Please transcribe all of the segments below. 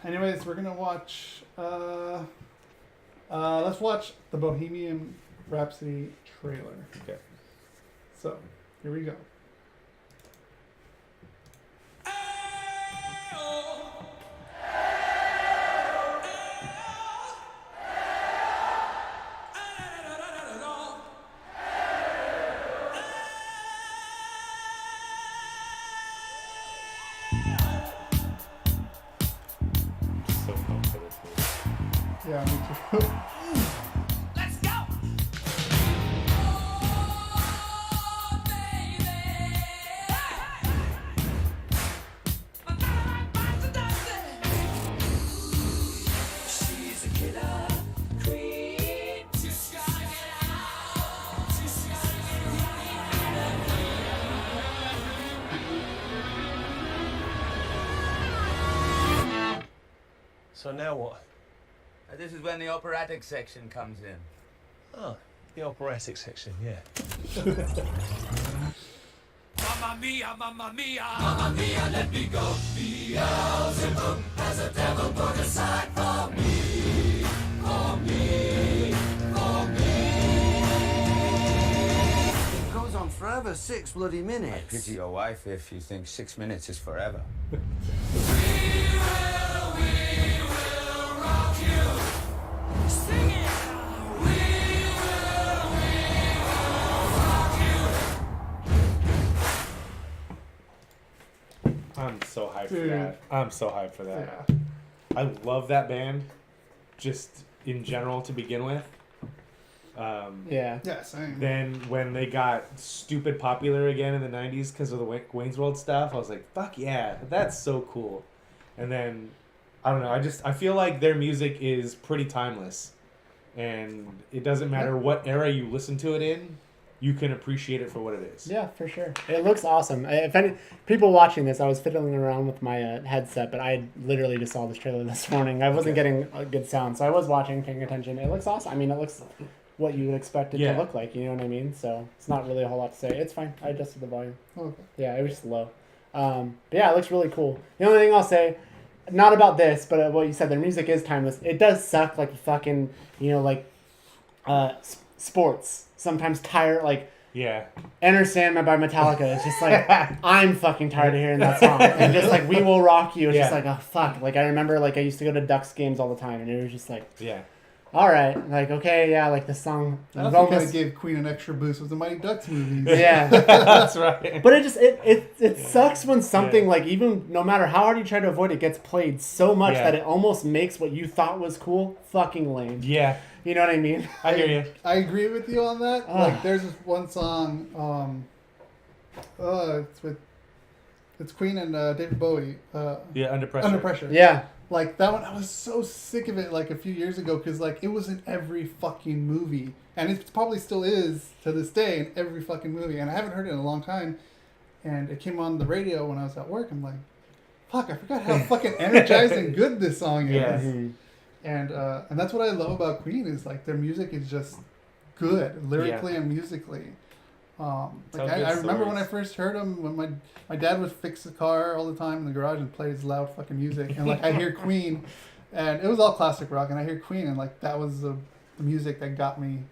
Anyways, we're gonna watch. Let's watch the Bohemian Rhapsody trailer. Okay. So here we go. So pumped for this movie. Yeah, me too. Let's go! Oh, baby. She's a killer queen. Just gotta get out. Just gotta get So now what? This is when the operatic section comes in. Oh, the operatic section, yeah. Mamma mia, mamma mia. Mamma mia, let me go. Beelzebub has a devil put aside for me. For me. For me. It goes on forever, 6 bloody I minutes. pity your wife if you think 6 minutes is forever. We will rock you. Sing it. We will rock you. I'm so hyped for Dude. that. I'm so hyped for that. Yeah. I love that band, just in general to begin with. Yeah. Yeah, same. Then when they got stupid popular again in the 90s because of the Wayne's World stuff, I was like, fuck yeah, that's so cool. And then, I don't know, I feel like their music is pretty timeless. And it doesn't matter what era you listen to it in, you can appreciate it for what it is. Yeah, for sure. It looks awesome. If any people watching this, I was fiddling around with my headset, but I literally just saw this trailer this morning. I wasn't getting a good sound, so I was watching, paying attention. It looks awesome. I mean, it looks what you would expect it Yeah. to look like. You know what I mean? So it's not really a whole lot to say. It's fine. I adjusted the volume. Okay. Yeah, it was just low. But yeah, it looks really cool. The only thing I'll say, not about this, but what you said, their music is timeless. It does suck like fucking, sports. Sometimes tired, like Yeah. Enter Sandman by Metallica. It's just like, I'm fucking tired of hearing that song. And just like We Will Rock You, it's just Yeah. like, oh fuck. Like I remember like I used to go to Ducks games all the time and it was just like, Yeah. all right, like okay, yeah, like the song. I was don't think I almost- gave Queen an extra boost with the Mighty Ducks movies. Yeah. That's right. But it sucks when something like even no matter how hard you try to avoid it gets played so much Yeah. that it almost makes what you thought was cool fucking lame. Yeah. You know what I mean? I hear you. I agree with you on that. Ah. Like, there's this one song. It's Queen and David Bowie. Yeah, Under Pressure. Under Pressure. Yeah. Like that one, I was so sick of it. Like a few years ago, because like it was in every fucking movie, and it probably still is to this day in every fucking movie. And I haven't heard it in a long time. And it came on the radio when I was at work. I'm like, fuck, I forgot how fucking energized and good this song is. Yeah. Mhm. And that's what I love about Queen is like their music is just good lyrically and musically. Tell Like good I remember when I stories. first heard them when my dad would fix the car all the time in the garage and play his loud fucking music and like I hear Queen and it was all classic rock and I hear Queen and like that was the music that got me,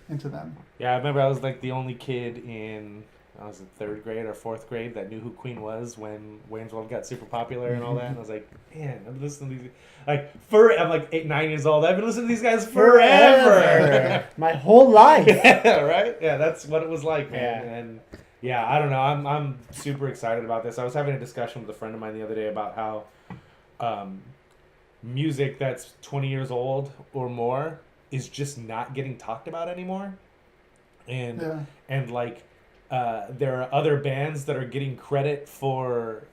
into them. Yeah, I remember I was like the only kid in, I was in 3rd grade or 4th grade that knew who Queen was when Wayne's World got super popular and all that. And I was like, man, I've been listening to these, I'm like 8, 9 years old. I've been listening to these guys forever. My whole life. Yeah, right? Yeah, that's what it was like, man. Yeah. And yeah, I don't know. I'm super excited about this. I was having a discussion with a friend of mine the other day about how music that's 20 years old or more is just not getting talked about anymore. And Yeah. and like there are other bands that are getting credit for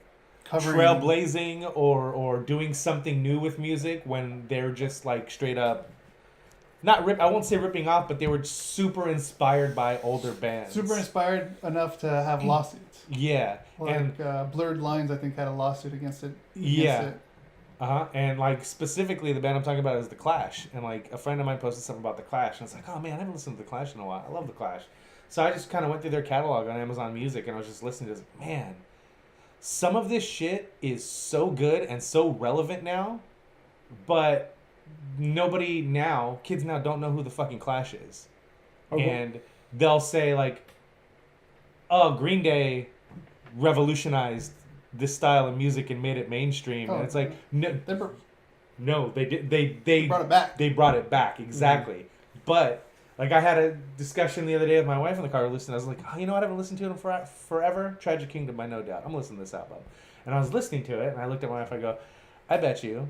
Covering trailblazing or doing something new with music when they're just like straight up I won't say ripping off, but they were super inspired by older bands. super inspired enough to have lawsuits. Yeah. Like Blurred Lines, I think, had a lawsuit against it. Yeah. And like specifically the band I'm talking about is The Clash. And like a friend of mine posted something about The Clash and it's like, oh man, I haven't listened to The Clash in a while. I love The Clash. So I just kind of went through their catalog on Amazon Music and I was just listening to this. Man, some of this shit is so good and so relevant now, but kids now don't know who the fucking Clash is. And they'll say like, oh, Green Day revolutionized this style of music and made it mainstream. And it's like, no, they did. They brought it back. They brought it back, exactly. But like, I had a discussion the other day with my wife in the car listening. I was like, oh, you know what? I haven't listened to it in forever. Tragic Kingdom by No Doubt. I'm listening to this album. And I was listening to it, and I looked at my wife. I go, I bet you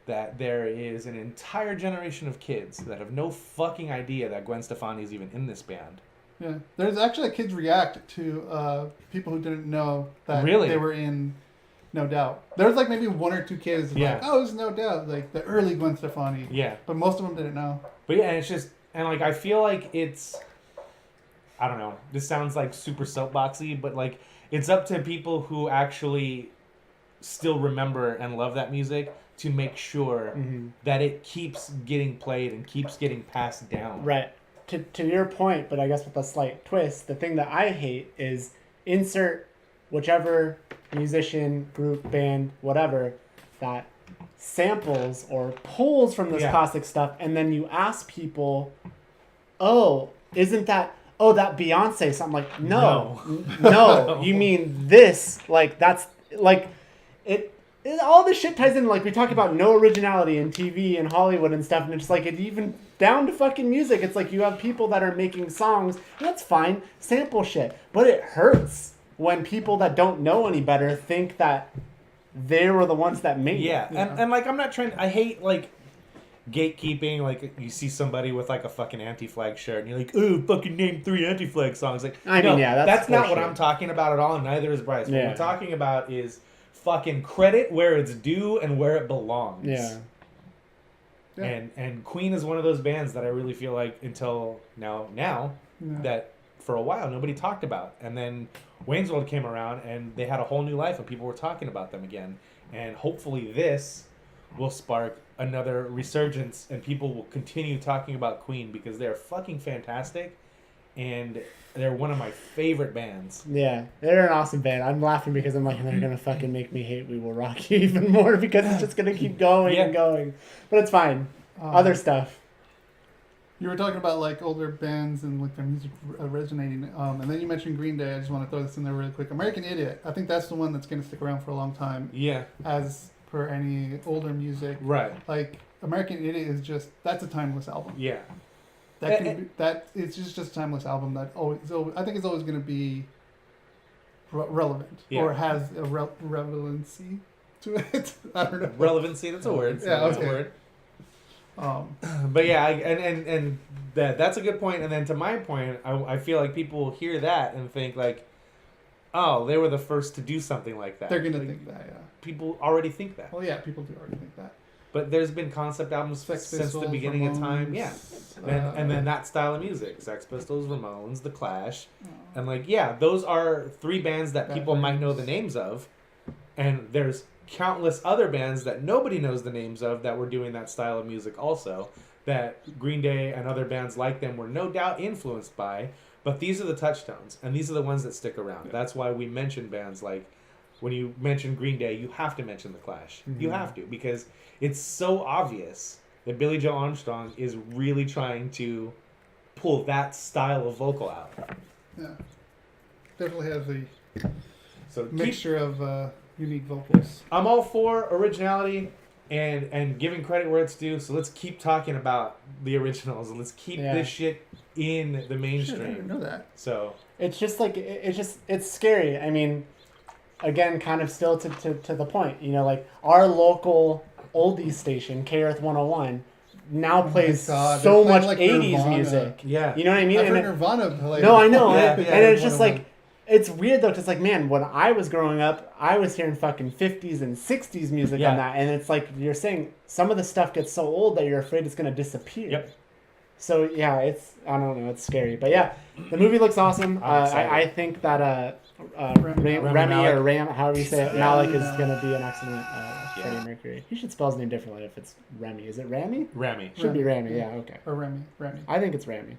that there is an entire generation of kids that have no fucking idea that Gwen Stefani is even in this band. Yeah, there's actually kids react to people who didn't know that Really? they were in No Doubt. There's like maybe one or two kids like, oh, it's No Doubt, like the early Gwen Stefani. Yeah. But most of them didn't know. But yeah, and it's just, and like, I feel like it's, I don't know, this sounds like super soapboxy, but like, it's up to people who actually still remember and love that music to make sure that it keeps getting played and keeps getting passed down. Right. To your point, but I guess with a slight twist, the thing that I hate is insert whichever musician, group, band, whatever, that samples or pulls from this classic stuff, and then you ask people, oh, isn't that, that Beyonce something? Like, no, you mean this, like, that's, like, it all this shit ties in, like, we talk about no originality in TV and Hollywood and stuff, and it's like, it even down to fucking music, it's like you have people that are making songs, and that's fine, sample shit, but it hurts when people that don't know any better think that they were the ones that made it. And like, I'm not trying to, I hate, like, gatekeeping. Like, you see somebody with, like, a fucking Anti-Flag shirt, and you're like, oh, fucking name 3 Anti-Flag songs. Like, that's not what I'm talking about at all, and neither is Bryce. What we're talking about is fucking credit where it's due and where it belongs. Yeah. And Queen is one of those bands that I really feel like until now that for a while nobody talked about. And then Wayne's World came around and they had a whole new life and people were talking about them again. And hopefully this will spark another resurgence and people will continue talking about Queen because they're fucking fantastic and they're one of my favorite bands. Yeah, they're an awesome band. I'm laughing because I'm like, they're going to fucking make me hate We Will Rock You even more because it's just going to keep going and going. But it's fine. Other stuff. You were talking about like older bands and like their music resonating, and then you mentioned Green Day. I just want to throw this in there really quick. American Idiot. I think that's the one that's going to stick around for a long time. Yeah. As per any older music. Right. Like American Idiot is just, that's a timeless album. Yeah. It's just a timeless album that I think it's always going to be relevant or has a relevancy to it. I don't know. Relevancy, that's a word. Yeah, that's okay. a word. But yeah, and that's a good point. And then to my point, I feel like people hear that and think like, oh, they were the first to do something like that. They're going to think that, yeah. People already think that. Well, yeah, people do already think that. But there's been concept albums since the beginning of time. Yeah. And then that style of music. Sex Pistols, Ramones, The Clash. And like, yeah, those are 3 bands that people might know the names of. And there's countless other bands that nobody knows the names of that were doing that style of music also. That Green Day and other bands like them were no doubt influenced by. But these are the touchstones. And these are the ones that stick around. Yeah. That's why we mention bands like, when you mention Green Day, you have to mention The Clash. Mm-hmm. You have to, because it's so obvious that Billie Joe Armstrong is really trying to pull that style of vocal out. Yeah. Definitely has a mixture of unique vocals. I'm all for originality and giving credit where it's due, so let's keep talking about the originals and let's keep this shit in the mainstream. I didn't know that. So it's just like, it's scary. I mean, again, kind of still to the point, you know, like our local oldies station, K-Earth 101, now plays so much like 80s Nirvana music. Yeah. You know what I mean? I've heard Nirvana play. No, I know. And it's just like, it's weird though, because like, man, when I was growing up, I was hearing fucking 50s and 60s music on that. And it's like, you're saying some of the stuff gets so old that you're afraid it's going to disappear. Yep. So yeah, I don't know, it's scary. But yeah, the movie looks awesome. I think that Remy or Ram, however you say it, Malik is going to be an excellent Freddie Mercury. He should spell his name differently if it's Remy. Is it Ramy? Ramy. Should be Ramy, yeah, okay. Or Remy. I think it's Ramy.